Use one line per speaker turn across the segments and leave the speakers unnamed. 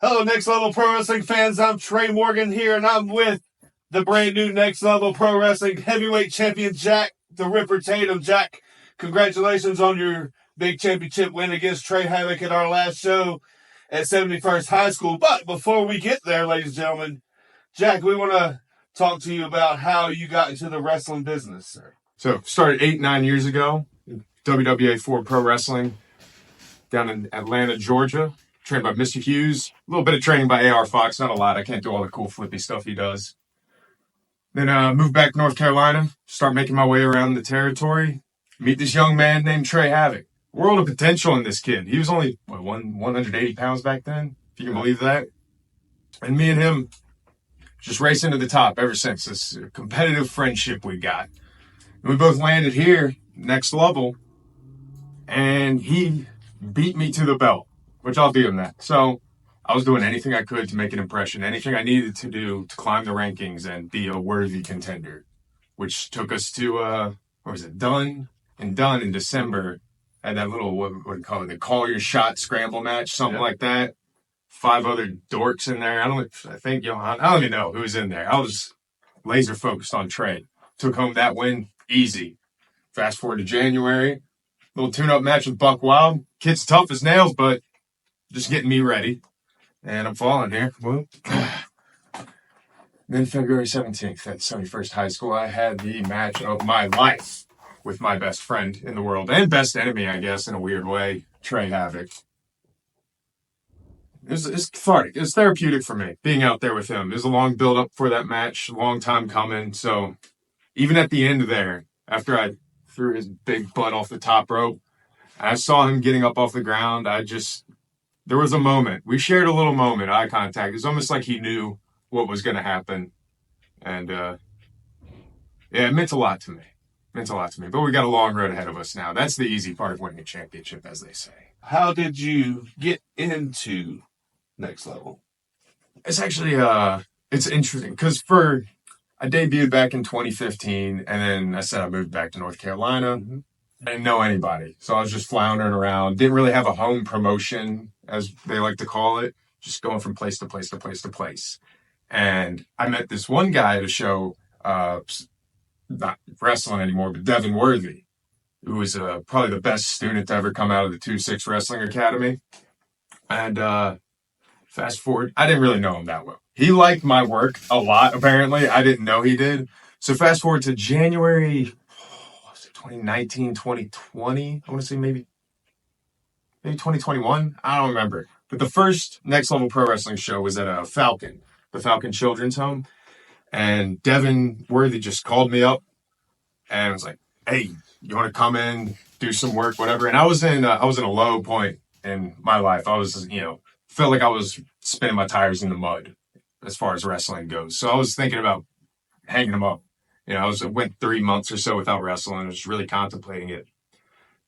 Hello, Next Level Pro Wrestling fans. I'm Trey Morgan here, and I'm with the brand new Next Level Pro Wrestling heavyweight champion, Jack the Ripper Tatum. Jack, congratulations on your big championship win against Trey Havoc at our last show at 71st High School. But before we get there, ladies and gentlemen, Jack, we want to talk to you about how you got into the wrestling business, sir.
So, started 8-9 years ago, WWA 4 Pro Wrestling down in Atlanta, Georgia. Trained by Mr. Hughes. A little bit of training by A.R. Fox, not a lot. I can't do all the cool flippy stuff he does. Then moved back to North Carolina, start making my way around the territory. Meet this young man named Trey Havoc. World of potential in this kid. He was only, 180 pounds back then, if you can believe that. And me and him just racing to the top ever since. This competitive friendship we got. And we both landed here, next level, and he beat me to the belt, which I'll give him that. So I was doing anything I could to make an impression, anything I needed to do to climb the rankings and be a worthy contender, which took us to, Dunn in December. Had that little, what do you call it, the call your shot scramble match, something like that. 5 other dorks in there. I don't even know who was in there. I was laser focused on Trey. Took home that win easy. Fast forward to January, little tune-up match with Buck Wild. Kid's tough as nails, but just getting me ready. And I'm falling here. Whoop. Then February 17th at 71st High School, I had the match of my life with my best friend in the world, and best enemy, I guess, in a weird way, Trey Havoc. It's cathartic. It's therapeutic for me, being out there with him. There's a long build-up for that match, long time coming. So even at the end there, after I threw his big butt off the top rope, I saw him getting up off the ground. There was a moment. We shared a little moment, eye contact. It was almost like he knew what was going to happen. And, it meant a lot to me. But we got a long road ahead of us now. That's the easy part of winning a championship, as they say.
How did you get into Next Level?
It's actually, it's interesting because I debuted back in 2015, and then I said I moved back to North Carolina. Mm-hmm. I didn't know anybody, so I was just floundering around. Didn't really have a home promotion, as they like to call it, just going from place to place to place to place. And I met this one guy at a show, not wrestling anymore, but Devin Worthy, who was probably the best student to ever come out of the 2-6 Wrestling Academy. And fast forward, I didn't really know him that well. He liked my work a lot, apparently. I didn't know he did. So fast forward to January 2019, 2020. I want to say maybe 2021. I don't remember. But the first Next Level Pro Wrestling show was at the Falcon Children's Home. And Devin Worthy just called me up and was like, "Hey, you want to come in, do some work, whatever?" And I was in a low point in my life. I was, felt like I was spinning my tires in the mud as far as wrestling goes. So I was thinking about hanging them up. I went 3 months or so without wrestling. I was really contemplating it.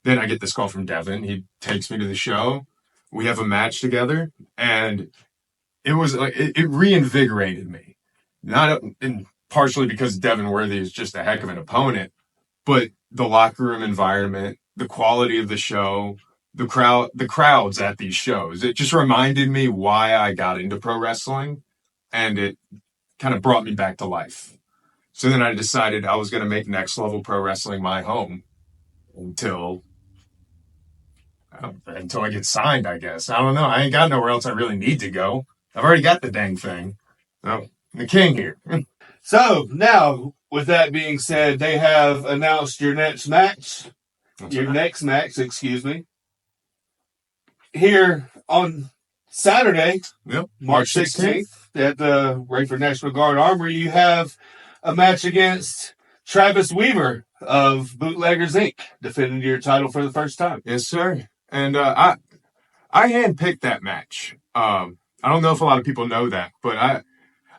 Then I get this call from Devin. He takes me to the show. We have a match together, and it was like it reinvigorated me. Not partially because Devin Worthy is just a heck of an opponent, but the locker room environment, the quality of the show, the crowds at these shows. It just reminded me why I got into pro wrestling, and it kind of brought me back to life. So then I decided I was going to make Next Level Pro Wrestling my home until I get signed, I guess. I don't know. I ain't got nowhere else I really need to go. I've already got the dang thing. So the king here.
So now, with that being said, they have announced your next match. Here on Saturday, March 16th, at the Rayford National Guard Armory, you have a match against Travis Weaver of Bootleggers Inc., defending your title for the first time.
Yes, sir. And I handpicked that match. I don't know if a lot of people know that, but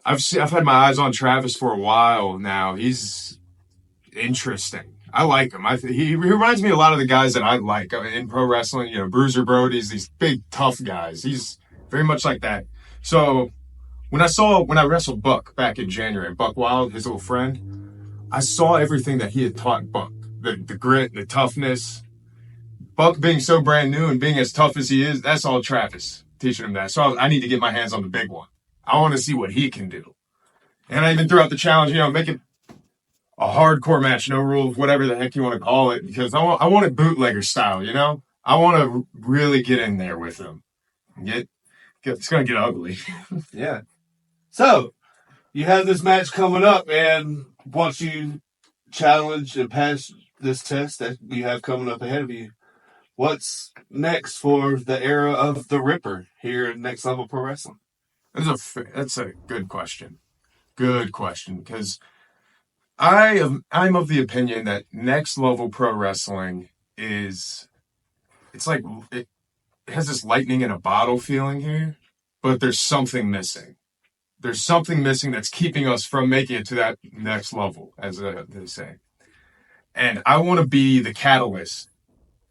I've had my eyes on Travis for a while now. He's interesting. I like him. He reminds me a lot of the guys that I like in pro wrestling. Bruiser Brody's, these big tough guys. He's very much like that. So when I wrestled Buck back in January, Buck Wild, his little friend, I saw everything that he had taught Buck. The grit, the toughness. Buck being so brand new and being as tough as he is, that's all Travis. teaching him that. So I need to get my hands on the big one. I want to see what he can do. And I even threw out the challenge, make it a hardcore match, no rules, whatever the heck you want to call it, because I want it bootlegger style, I want to really get in there with him. It's going to get ugly.
Yeah. So, you have this match coming up, and once you challenge and pass this test that you have coming up ahead of you, what's next for the era of the Ripper here at Next Level Pro Wrestling?
That's a good question. Good question, because I'm of the opinion that Next Level Pro Wrestling it's like it has this lightning in a bottle feeling here, but there's something missing. There's something missing that's keeping us from making it to that next level, as they say. And I want to be the catalyst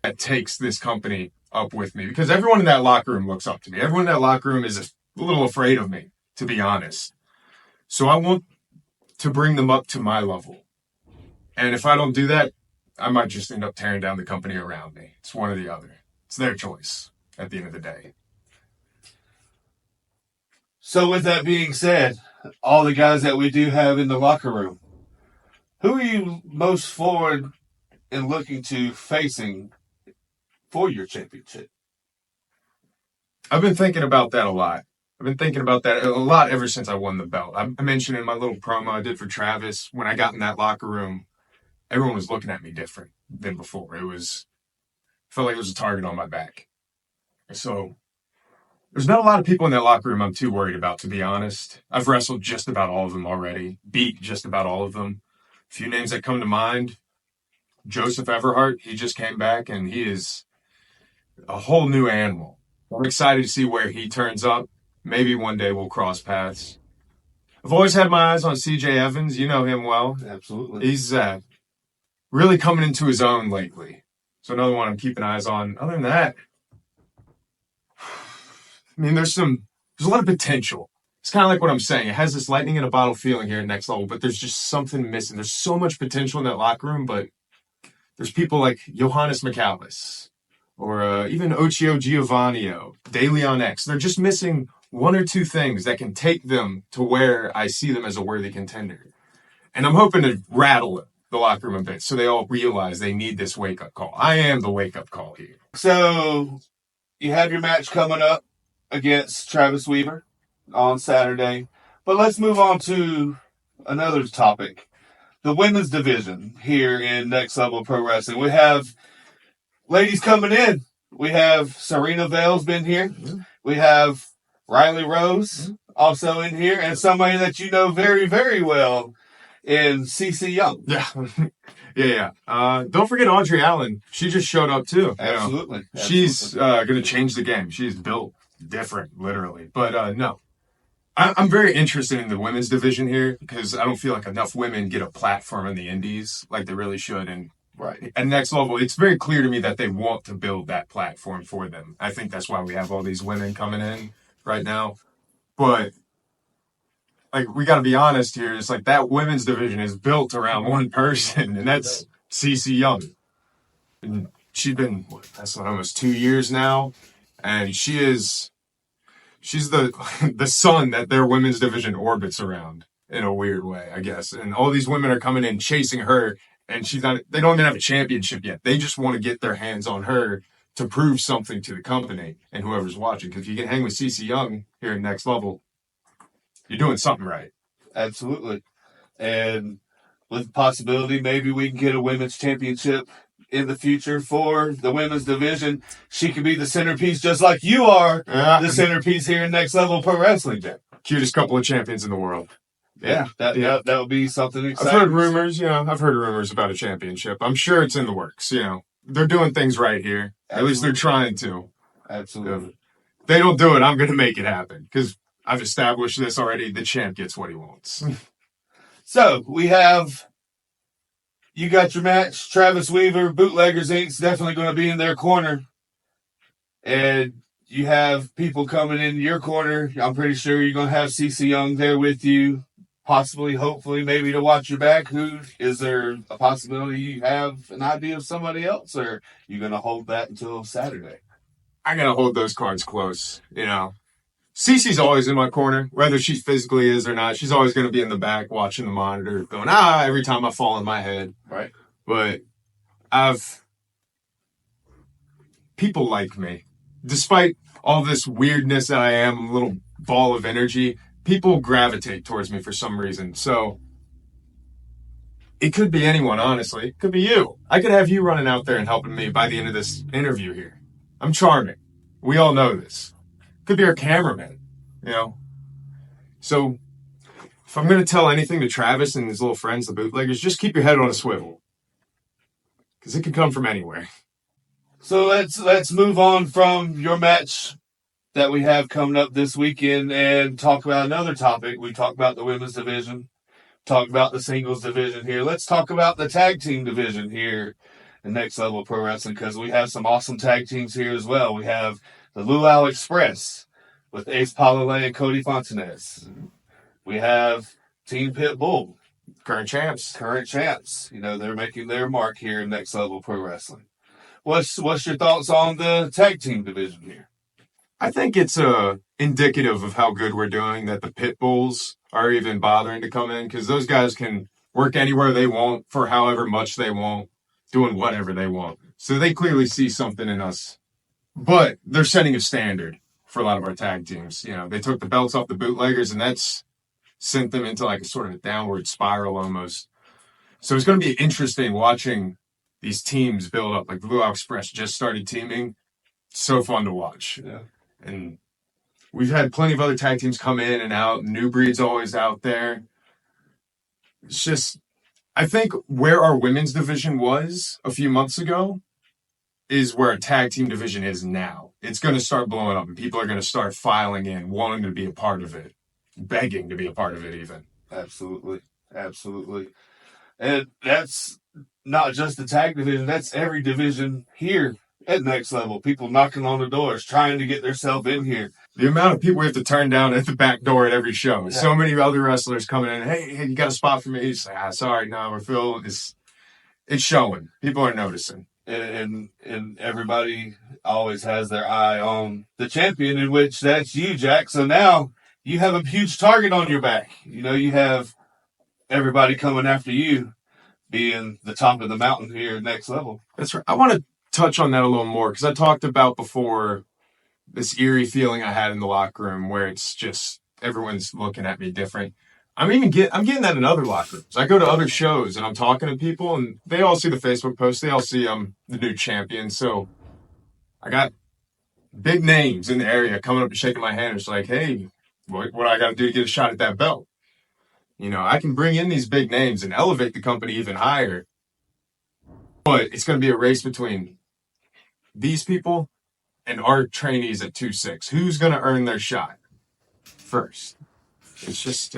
that takes this company up with me, because everyone in that locker room looks up to me. Everyone in that locker room is a little afraid of me, to be honest. So I want to bring them up to my level. And if I don't do that, I might just end up tearing down the company around me. It's one or the other. It's their choice at the end of the day.
So with that being said, all the guys that we do have in the locker room, who are you most forward in looking to facing for your championship?
I've been thinking about that a lot. I've been thinking about that a lot ever since I won the belt. I mentioned in my little promo I did for Travis, when I got in that locker room, everyone was looking at me different than before. Felt like it was a target on my back. So there's not a lot of people in that locker room I'm too worried about, to be honest. I've wrestled just about all of them already, beat just about all of them. A few names that come to mind: Joseph Everhart, he just came back, and he is a whole new animal. I'm excited to see where he turns up. Maybe one day we'll cross paths. I've always had my eyes on CJ Evans. You know him well.
Absolutely.
He's really coming into his own lately. So another one I'm keeping eyes on. Other than that, I mean, there's a lot of potential. It's kind of like what I'm saying. It has this lightning in a bottle feeling here at Next Level, but there's just something missing. There's so much potential in that locker room, but there's people like Johannes McAllis or even Ochio Giovanni, De Leon X. They're just missing one or two things that can take them to where I see them as a worthy contender. And I'm hoping to rattle the locker room a bit so they all realize they need this wake-up call. I am the wake-up call here.
So you have your match coming up against Travis Weaver on Saturday. But let's move on to another topic. The women's division here in Next Level Pro Wrestling. We have ladies coming in. We have Serena Vale's been here. Mm-hmm. We have Riley Rose also in here. And somebody that you know very, very well in CC Young.
Yeah. Yeah. Don't forget Audrey Allen. She just showed up too.
Absolutely.
She's going to change the game. She's built different, literally. But no, I'm very interested in the women's division here because I don't feel like enough women get a platform in the indies like they really should. And
right
at Next Level, it's very clear to me that they want to build that platform for them. I think that's why we have all these women coming in right now. But like, we got to be honest here. It's like that women's division is built around one person, and that's CC Young. And she's been, almost 2 years now, and she's the sun that their women's division orbits around in a weird way, I guess. And all these women are coming in chasing her, and they don't even have a championship yet. They just want to get their hands on her to prove something to the company and whoever's watching. Because if you can hang with CC Young here at Next Level, you're doing something right.
Absolutely. And with the possibility, maybe we can get a women's championship in the future for the women's division. She could be the centerpiece, just like you are the centerpiece here in Next Level Pro Wrestling, Jack.
Cutest couple of champions in the world.
Yeah, that would be something exciting.
I've heard rumors about a championship. I'm sure it's in the works. They're doing things right here. Absolutely. At least they're trying to.
Absolutely.
If they don't do it, I'm going to make it happen because I've established this already. The champ gets what he wants.
So you got your match. Travis Weaver, Bootleggers Inc.'s definitely going to be in their corner. And you have people coming in your corner. I'm pretty sure you're going to have CC Young there with you. Possibly, hopefully, maybe to watch your back. Is there a possibility you have an idea of somebody else, or are you going to hold that until Saturday?
I got to hold those cards close, Cece's always in my corner, whether she physically is or not. She's always going to be in the back watching the monitor, going, every time I fall on my head.
Right.
But people like me. Despite all this weirdness that I am, a little ball of energy, people gravitate towards me for some reason. So it could be anyone, honestly. It could be you. I could have you running out there and helping me by the end of this interview here. I'm charming. We all know this. Could be our cameraman, So if I'm going to tell anything to Travis and his little friends, the bootleggers, just keep your head on a swivel. Because it could come from anywhere.
So let's move on from your match that we have coming up this weekend and talk about another topic. We talked about the women's division, talked about the singles division here. Let's talk about the tag team division here in Next Level Pro Wrestling, because we have some awesome tag teams here as well. We have the Luau Express with Ace Palalay and Cody Fontanez. We have Team Pitbull.
Current champs.
They're making their mark here in Next Level Pro Wrestling. What's your thoughts on the tag team division here?
I think it's indicative of how good we're doing that the Pitbulls are even bothering to come in, because those guys can work anywhere they want for however much they want, doing whatever they want. So they clearly see something in us. But they're setting a standard for a lot of our tag teams. They took the belts off the bootleggers, and that's sent them into like a sort of a downward spiral almost. So it's going to be interesting watching these teams build up. Like the Luau Express just started teaming. So fun to watch.
Yeah.
And we've had plenty of other tag teams come in and out. New Breed's always out there. It's just, I think where our women's division was a few months ago is where a tag team division is now. It's going to start blowing up, and people are going to start filing in, wanting to be a part of it, begging to be a part of it even.
Absolutely. And that's not just the tag division, that's every division here at Next Level. People knocking on the doors, trying to get themselves in here.
The amount of people we have to turn down at the back door at every show. Yeah. So many other wrestlers coming in, hey, you got a spot for me? You say, sorry, no, we're filled. It's showing. People are noticing.
And everybody always has their eye on the champion, in which that's you, Jack. So now you have a huge target on your back. You have everybody coming after you, being the top of the mountain here at Next Level.
That's right. I want to touch on that a little more, because I talked about before this eerie feeling I had in the locker room where it's just everyone's looking at me different. I'm getting that in other locker rooms. I go to other shows and I'm talking to people, and they all see the Facebook post. They all see I'm the new champion. So I got big names in the area coming up and shaking my hand. It's like, hey, what do I got to do to get a shot at that belt? I can bring in these big names and elevate the company even higher. But it's going to be a race between these people and our trainees at 2-6. Who's going to earn their shot first? It's just,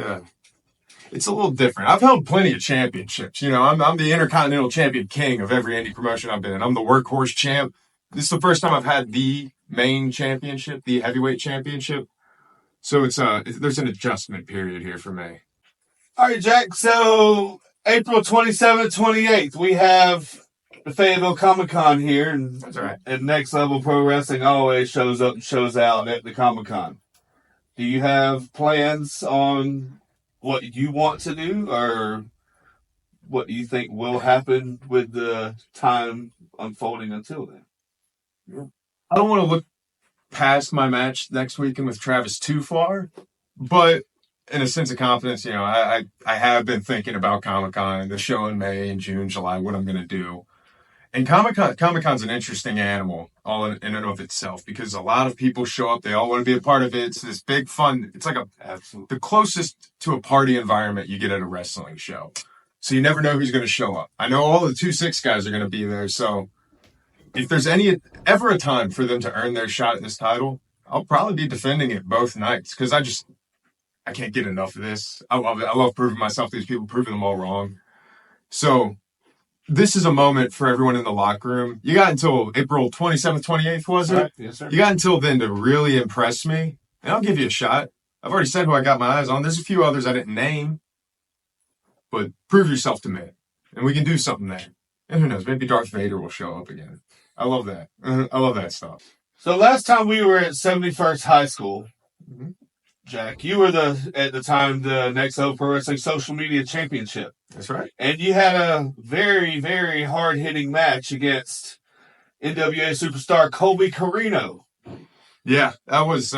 it's a little different. I've held plenty of championships. I'm the Intercontinental Champion King of every indie promotion I've been in. I'm the Workhorse Champ. This is the first time I've had the main championship, the heavyweight championship. So there's an adjustment period here for me.
All right, Jack. So April 27th, 28th, we have the Fayetteville Comic-Con here. And
that's right.
And Next Level Pro Wrestling always shows up and shows out at the Comic-Con. Do you have plans on what you want to do, or what you think will happen with the time unfolding until then?
I don't want to look past my match next weekend with Travis too far, but in a sense of confidence, I have been thinking about Comic-Con, the show in May and June, July, what I'm going to do. And Comic-Con's an interesting animal all in and of itself, because a lot of people show up. They all want to be a part of it. It's this big fun. It's like the closest to a party environment you get at a wrestling show. So you never know who's going to show up. I know all the 2-6 guys are going to be there. So if there's ever a time for them to earn their shot at this title, I'll probably be defending it both nights, because I can't get enough of this. I love it. I love proving myself to these people, proving them all wrong. So this is a moment for everyone in the locker room. You got until April 27th, 28th, was it?
Right. Yes, sir.
You got until then to really impress me, and I'll give you a shot. I've already said who I got my eyes on. There's a few others I didn't name, but prove yourself to me, and we can do something there. And who knows, maybe Darth Vader will show up again. I love that. I love that stuff.
So last time we were at 71st High School,
Mhm.
Jack, you were at the time the Next Level Pro Wrestling Social Media Championship.
That's right.
And you had a very, very hard-hitting match against NWA superstar Colby Carino.
Yeah, that was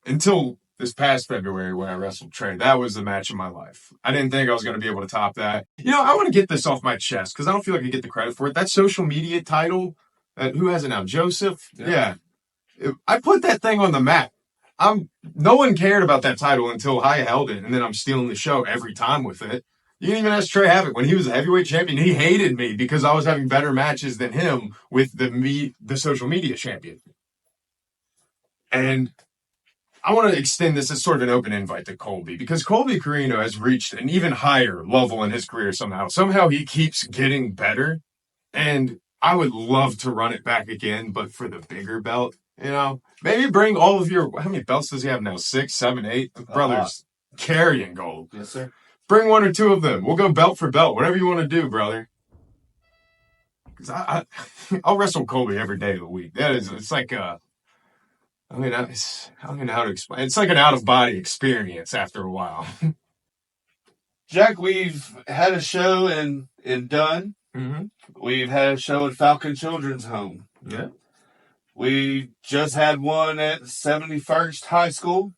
until this past February when I wrestled Trey. That was the match of my life. I didn't think I was going to be able to top that. I want to get this off my chest because I don't feel like I get the credit for it. That social media title, who has it now? Joseph? Yeah. I put that thing on the map. No one cared about that title until I held it, and then I'm stealing the show every time with it. You can even ask Trey Havoc. When he was a heavyweight champion, he hated me because I was having better matches than him with the social media champion. And I want to extend this as sort of an open invite to Colby because Colby Carino has reached an even higher level in his career somehow. Somehow he keeps getting better, and I would love to run it back again, but for the bigger belt. Maybe bring all of how many belts does he have now? 6, 7, 8 brothers carrying gold.
Yes, sir.
Bring 1 or 2 of them. We'll go belt for belt, whatever you want to do, brother. Because I'll wrestle Colby every day of the week. It's like I don't know how to explain. It's like an out of body experience after a while.
Jack, we've had a show in Dunn.
Mm-hmm.
We've had a show at Falcon Children's Home.
Yeah.
We just had one at 71st High School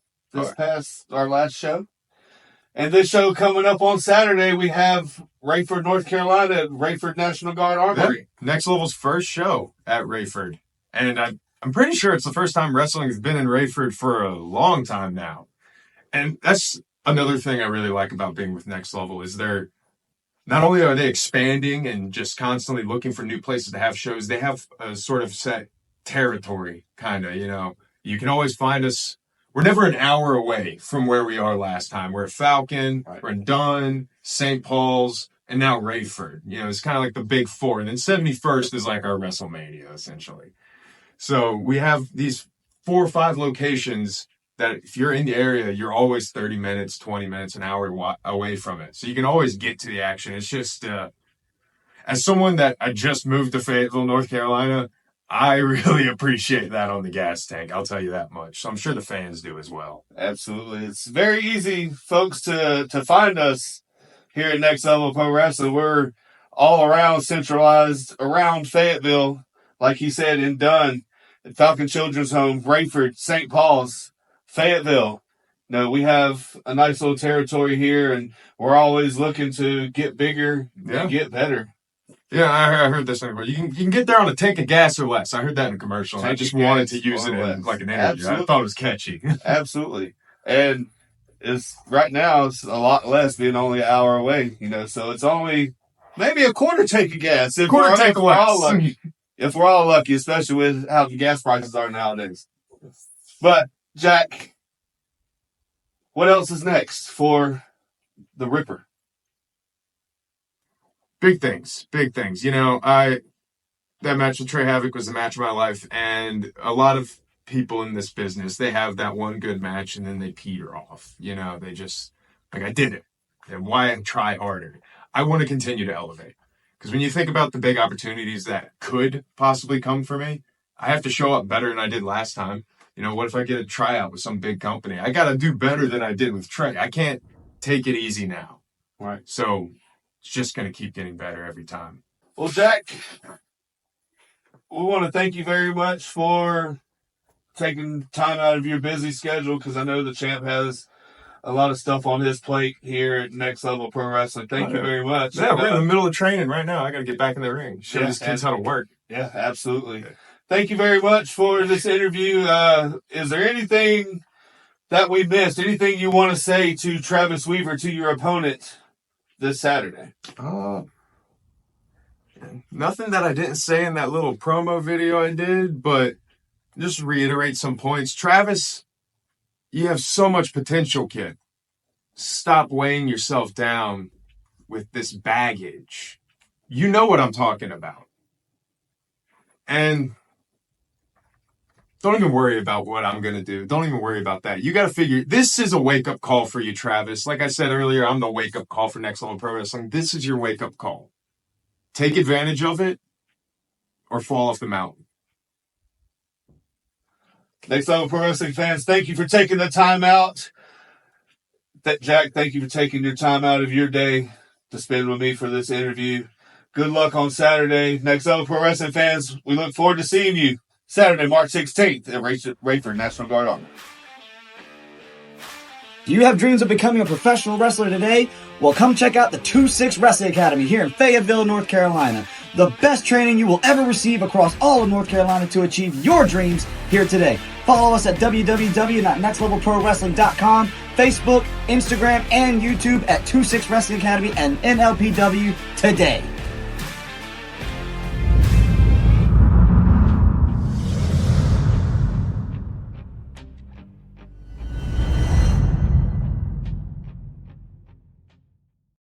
past our last show. And this show coming up on Saturday, we have Rayford, North Carolina, at Rayford National Guard Armory.
Yeah. Next Level's first show at Rayford. And I'm pretty sure it's the first time wrestling has been in Rayford for a long time now. And that's another thing I really like about being with Next Level is not only are they expanding and just constantly looking for new places to have shows, they have a sort of set territory, kind of, You can always find us. We're never an hour away from where we are last time. We're at Falcon, right. We're in Dunn, St. Paul's, and now Rayford. It's kind of like the big 4. And then 71st is like our WrestleMania, essentially. So we have these 4 or 5 locations that if you're in the area, you're always 30 minutes, 20 minutes, an hour away from it. So you can always get to the action. It's just, as someone that I just moved to Fayetteville, North Carolina, I really appreciate that on the gas tank. I'll tell you that much. So I'm sure the fans do as well.
Absolutely. It's very easy, folks, to find us here at Next Level Pro Wrestling. We're all around, centralized around Fayetteville, like he said, in Dunn, at Falcon Children's Home, Rayford, St. Paul's, Fayetteville. We have a nice little territory here, and we're always looking to get bigger and get better.
Yeah, I heard this anywhere. You can get there on a tank of gas or less. I heard that in a commercial. I just wanted to use it in like an interview. Absolutely. I thought it was catchy.
Absolutely. And right now it's a lot less, being only an hour away, so it's only maybe a quarter tank of gas. If we're all lucky. If we're all lucky, especially with how the gas prices are nowadays. But, Jack, what else is next for the Ripper?
Big things. That match with Trey Havoc was the match of my life, and a lot of people in this business, they have that one good match and then they peter off. They just, I did it. And why try harder? I want to continue to elevate. Because when you think about the big opportunities that could possibly come for me, I have to show up better than I did last time. What if I get a tryout with some big company? I got to do better than I did with Trey. I can't take it easy now.
Right.
So it's just going to keep getting better every time.
Well, Jack, we want to thank you very much for taking time out of your busy schedule, because I know the champ has a lot of stuff on his plate here at Next Level Pro Wrestling. Thank you very much.
Yeah, we're in the middle of training right now. I got to get back in the ring. Show these kids how to work.
Yeah, absolutely. Thank you very much for this interview. Is there anything that we missed? Anything you want to say to Travis Weaver, to your opponent this Saturday?
Nothing that I didn't say in that little promo video I did, but just reiterate some points. Travis, you have so much potential, kid. Stop weighing yourself down with this baggage. You know what I'm talking about. And don't even worry about what I'm going to do. Don't even worry about that. You got to figure, this is a wake-up call for you, Travis. Like I said earlier, I'm the wake-up call for Next Level Pro Wrestling. This is your wake-up call. Take advantage of it or fall off the mountain.
Next Level Pro Wrestling fans, thank you for taking the time out. Jack, thank you for taking your time out of your day to spend with me for this interview. Good luck on Saturday. Next Level Pro Wrestling fans, we look forward to seeing you Saturday, March 16th at Rayford National Guard Army.
Do you have dreams of becoming a professional wrestler today? Well, come check out the 2-6 Wrestling Academy here in Fayetteville, North Carolina. The best training you will ever receive across all of North Carolina to achieve your dreams here today. Follow us at www.nextlevelprowrestling.com, Facebook, Instagram, and YouTube at 2-6 Wrestling Academy and NLPW today.